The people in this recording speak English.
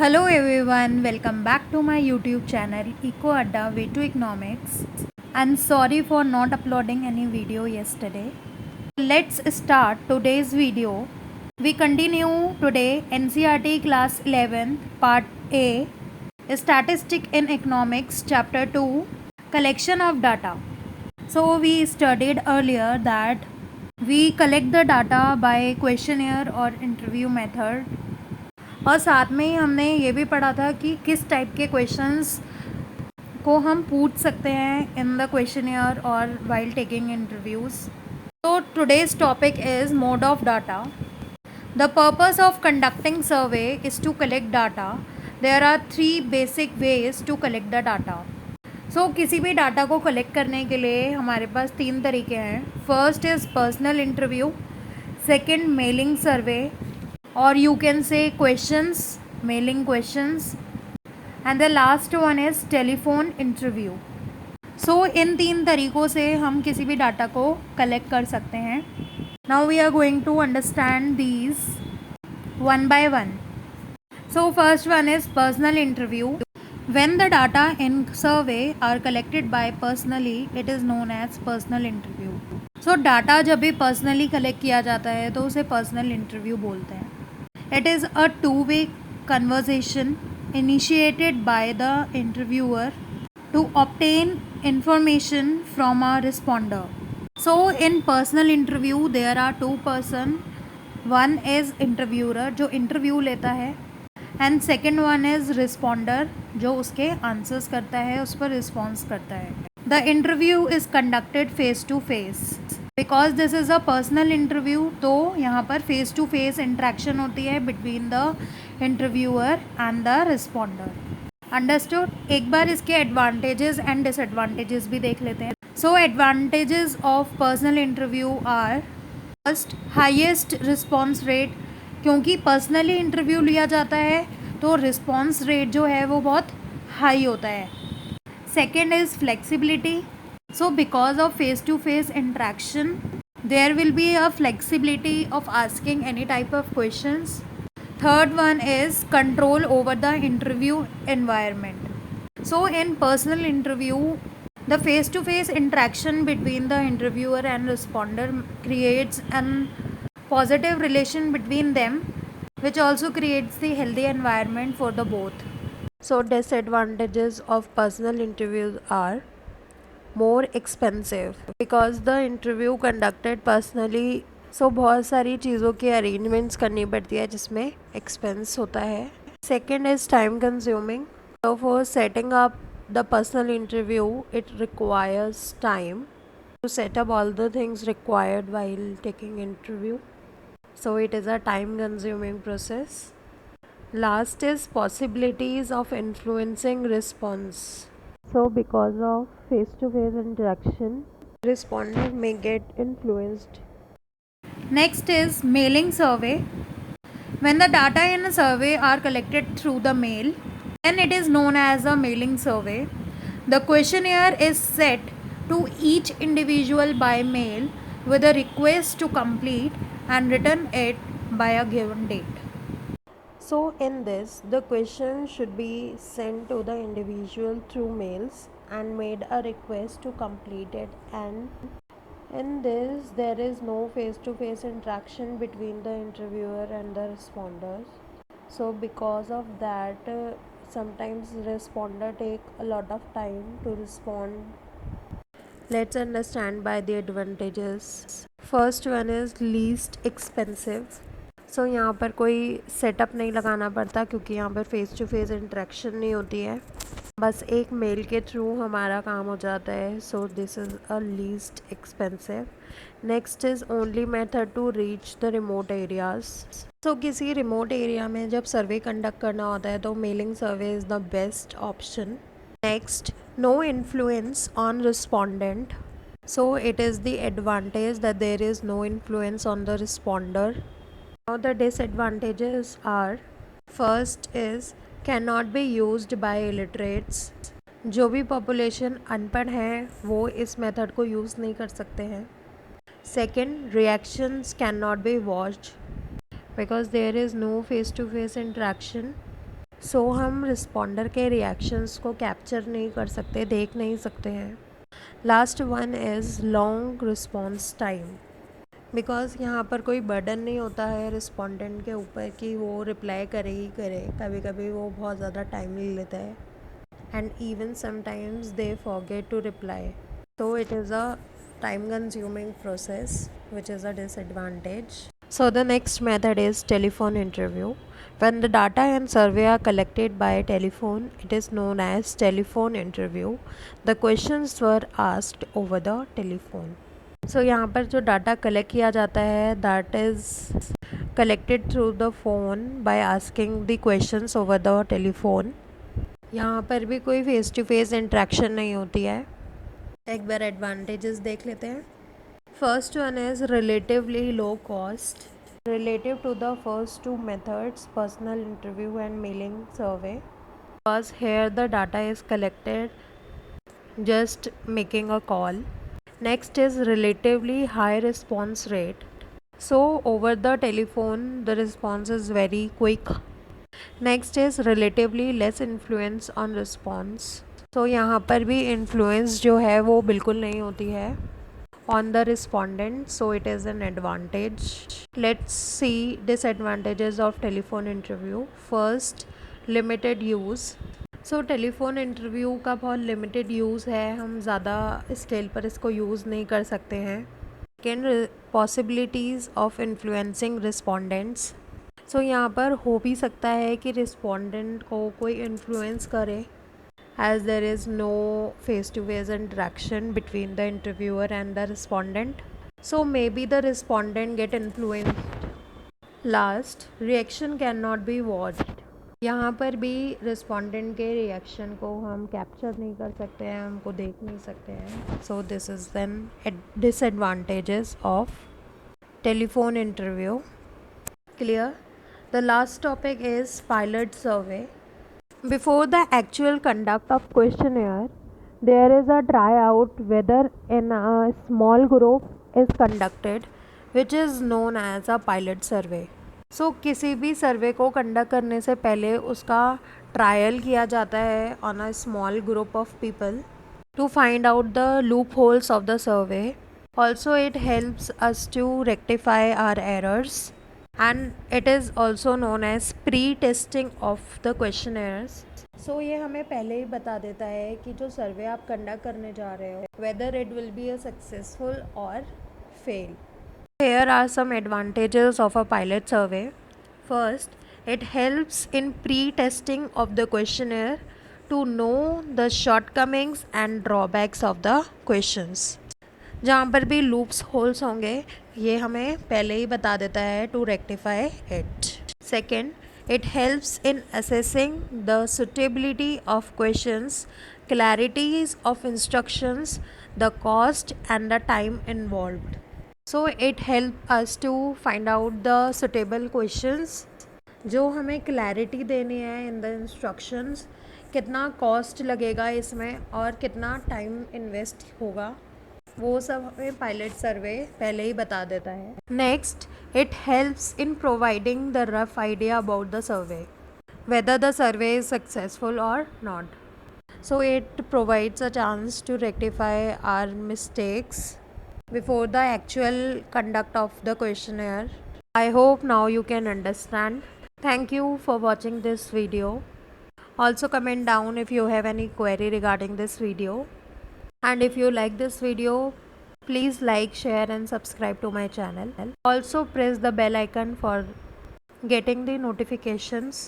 Hello everyone, welcome back to my YouTube channel Eco Adda Way to Economics. And sorry for not uploading any video yesterday. Let's start today's video. We continue today NCERT class 11 part A, Statistic in Economics chapter 2, Collection of Data. So we studied earlier that we collect the data by questionnaire or interview method, और साथ में ही हमने ये भी पढ़ा था कि किस टाइप के क्वेश्चंस को हम पूछ सकते हैं इन द क्वेश्चनियर और वाइल टेकिंग इंटरव्यूज़. तो today's topic is mode of data. The purpose of conducting survey is to collect data. There are 3 basic ways to collect the data. So किसी भी data को collect करने के लिए हमारे पास 3 तरीके हैं. First is personal interview, second mailing survey, or you can say questions, mailing questions, and the last one is telephone interview. So इन 3 तरीक़ों से हम किसी भी डाटा को कलेक्ट कर सकते हैं. Now we are going to understand these one by one. So first one is personal interview. When the data in survey are collected by personally, it is known as personal interview. So data जब भी personally collect किया जाता है तो उसे personal interview बोलते हैं. It is a two-way conversation initiated by the interviewer to obtain information from a responder. So in personal interview there are 2 person. One is interviewer जो interview लेता है, and second one is responder जो उसके answers करता है, उस पर response करता है. The interview is conducted face to face. Because this is a personal interview तो यहाँ पर फेस टू फेस इंट्रैक्शन होती है between the interviewer and the responder. Understood. एक बार इसके एडवांटेजेस एंड डिसएडवांटेजेस भी देख लेते हैं. So advantages of personal interview are first highest response rate. क्योंकि पर्सनली इंटरव्यू लिया जाता है तो रिस्पॉन्स रेट जो है वो बहुत हाई होता है. Second is flexibility. So because of face-to-face interaction, there will be a flexibility of asking any type of questions. Third one is control over the interview environment. So in personal interview, the face-to-face interaction between the interviewer and responder creates a positive relation between them, which also creates the healthy environment for the both. So disadvantages of personal interviews are more expensive because the interview conducted personally. So बहुत सारी चीज़ों की arrangements करनी पड़ती है जिसमें expense होता है. Second is time consuming. So for setting up the personal interview it requires time to set up all the things required while taking interview. So it is a time consuming process. Last is possibilities of influencing response. So because of face-to-face interaction, respondent may get influenced. Next is mailing survey. When the data in a survey are collected through the mail, then it is known as a mailing survey. The questionnaire is sent to each individual by mail with a request to complete and return it by a given date. So in this, the question should be sent to the individual through mails and made a request to complete it, and in this there is no face-to-face interaction between the interviewer and the responders. So because of that, sometimes responder take a lot of time to respond. Let's understand by the advantages. First one is least expensive. सो यहाँ पर कोई setup नहीं लगाना पड़ता क्योंकि यहाँ पर face to face interaction नहीं होती है, बस एक मेल के थ्रू हमारा काम हो जाता है. So this is a least expensive. Next is only method to reach the remote areas. So किसी रिमोट एरिया में जब सर्वे कंडक्ट करना होता है तो mailing survey is the best option. Next, no influence on respondent. So it is the advantage that there is no influence on the respondent. Now the disadvantages are, first is cannot be used by illiterates. जो भी population अनपढ़ है वो इस method को use नहीं कर सकते हैं. Second, reactions can not be watched because there is no face to face interaction. So हम रिस्पॉन्डर के रिएक्शंस को कैप्चर नहीं कर सकते, देख नहीं सकते हैं। Last one is long response time, because यहाँ पर कोई बर्डन नहीं होता है रिस्पोंडेंट के ऊपर कि वो रिप्लाई करे ही करे। कभी कभी वो बहुत ज़्यादा टाइम ले लेता है and even sometimes they forget to reply, so it is a time consuming process which is a disadvantage. So the next method is telephone interview. When the data and survey are collected by telephone, it is known as telephone interview. The questions were asked over the telephone. So यहाँ पर जो data collect किया जाता है that is collected through the phone by asking the questions over the telephone. यहाँ पर भी कोई फेस टू फेस इंट्रैक्शन नहीं होती है। एक बार एडवांटेजेस देख लेते हैं। First one is relatively low cost relative to the first two methods, personal interview and mailing survey, because here the data is collected just making a call. Next is relatively high response rate, so over the telephone the response is very quick. Next is relatively less influence on response, so यहाँ पर भी influence जो है वो बिल्कुल नहीं होती है on the respondent, so it is an advantage. Let's see disadvantages of telephone interview. First, limited use. So telephone interview का बहुत limited use है, हम ज़्यादा स्केल पर इसको यूज़ नहीं कर सकते हैं. Second, possibilities of influencing respondents. So यहाँ पर हो भी सकता है कि respondent को कोई influence करे, as there is no face-to-face interaction between the interviewer and the respondent, so maybe the respondent get influenced. Last, reaction cannot be watched. यहाँ पर भी respondent के reaction को हम capture नहीं कर सकते हैं, हमको देख नहीं सकते हैं. So this is then disadvantages of telephone interview. Clear? The last topic is pilot survey. Before the actual conduct of questionnaire, there is a tryout whether in a small group is conducted, which is known as a pilot survey. So किसी भी सर्वे को conduct करने से पहले उसका trial किया जाता है on a small group of people to find out the loopholes of the survey. Also it helps us to rectify our errors. And it is also known as pre-testing of the questionnaires. So ये हमें पहले ही बता देता है कि जो सर्वे आप conduct करने जा रहे हो whether it will be a successful or fail. Here are some advantages of a pilot survey. First, it helps in pre-testing of the questionnaire to know the shortcomings and drawbacks of the questions. जहाँ पर भी loops holes होंगे ये हमें पहले ही बता देता है to rectify it. Second, it helps in assessing the suitability of questions, clarities of instructions, the cost and the time involved. So it help us to find out the suitable questions, जो हमें clarity देनी है in the instructions, कितना cost लगेगा इसमें और कितना time invest होगा, वो सब हमें पायलट सर्वे पहले ही बता देता है. Next, it helps in providing the rough idea about the survey, whether the survey is successful और not. So it provides a chance to rectify our mistakes before the actual conduct of the questionnaire. I hope now you can understand. Thank you for watching this video. Also comment down if you have any query regarding this video. And if you like this video, please like, share and subscribe to my channel. Also press the bell icon for getting the notifications